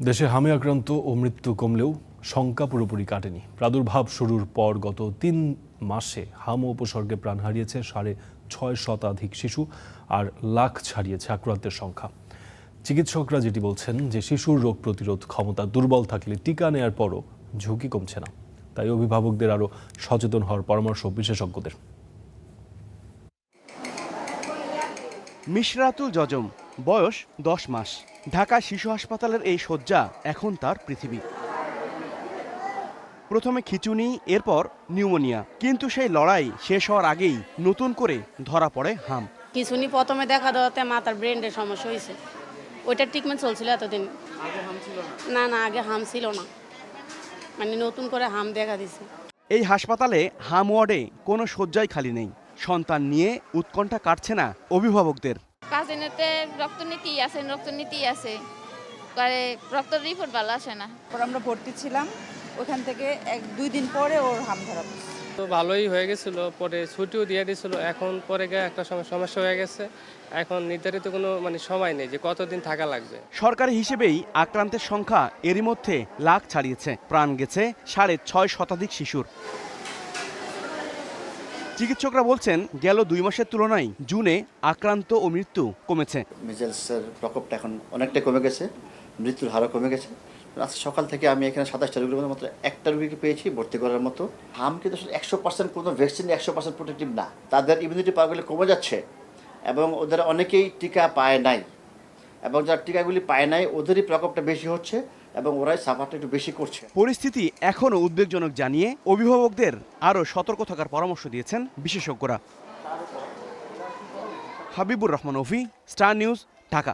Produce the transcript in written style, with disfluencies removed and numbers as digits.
দেশে হামে আক্রান্ত ও মৃত্যু কমলেও শঙ্কা পুরোপুরি কাটেনি। প্রাদুর্ভাব শুরুর পর গত ৩ মাসে হাম উপসর্গে প্রাণ হারিয়েছে ৬.৫ শতাধিক শিশু, আর লাখ ছাড়িয়েছে আক্রান্তের সংখ্যা। চিকিৎসকরা যেটি বলছেন যে শিশুর রোগ প্রতিরোধ ক্ষমতা দুর্বল থাকলে টিকা নেয়ার পরও ঝুঁকি কমছে না। তাই অভিভাবকদের আরও সচেতন হওয়ার পরামর্শ বিশেষজ্ঞদের। মিশরাতুল জজম, বয়স ১০ মাস। ঢাকা শিশু হাসপাতালের এই শয্যা এখন তার পৃথিবী। প্রথমে খিঁচুনি, এরপর নিউমোনিয়া, কিন্তু সেই লড়াই শেষ হওয়ার আগেই নতুন করে ধরা পড়ে হাম। খিঁচুনি প্রথমে দেখা দেওয়াতে মাথার ব্রেনের সমস্যা হয়েছে, ওইটার ট্রিটমেন্ট চলছিল এতদিন। না আগে হাম ছিল না, মানে নতুন করে হাম দেখা দিছে। এই হাসপাতালে হাম ওয়ার্ডে কোনো শয্যাই খালি নেই। সন্তান নিয়ে উৎকণ্ঠা কাটছে না অভিভাবকদের। কাজিনেতে রক্তনীতি আছে, রক্ত রিপোর্ট ভালো আসে না। আমরা ভর্তি ছিলাম, ওখান থেকে 1-2 দিন পরে ওর হাম ধরা পড়ছে। তো ভালোই হয়ে গেছিল, পরে ছুটিও দিয়ে দিয়েছিল। এখন পরে একটা সমস্যা হয়ে গেছে। এখন নির্ধারিত কোনো সময় নেই যে কতদিন থাকা লাগবে। সরকারি হিসেবেই আক্রান্তের সংখ্যা এরই মধ্যে লাখ ছাড়িয়েছে। প্রাণ গেছে 6.৫ শতাধিক শিশুর। চিকিৎসকরা বলছেন গেল 2 মাসের তুলনায় জুনে আক্রান্ত ও মৃত্যু কমেছে। মিজেলসের প্রকোপটা এখন অনেকটা কমে গেছে, মৃত্যুর হারও কমে গেছে। আজকে সকাল থেকে আমি এখানে 27টা রোগীর মধ্যে মাত্র একটা রোগীকে পেয়েছি ভর্তি করার মতো। হাম কিন্তু 100% কোনো ভ্যাকসিন 100% প্রোটেক্টিভ না। তাদের ইমিউনিটি পাওয়ারগুলি কমে যাচ্ছে এবং ওদের অনেকেই টিকা পায় নাই, এবং যারা টিকাগুলি পায় নাই ওদেরই প্রকোপটা বেশি হচ্ছে এবং ওরাই সাফারটা একটু বেশি করছে। পরিস্থিতি এখনও উদ্বেগজনক জানিয়ে অভিভাবকদের আরও সতর্ক থাকার পরামর্শ দিয়েছেন বিশেষজ্ঞরা। হাবিবুর রহমান অফি, স্টার নিউজ, ঢাকা।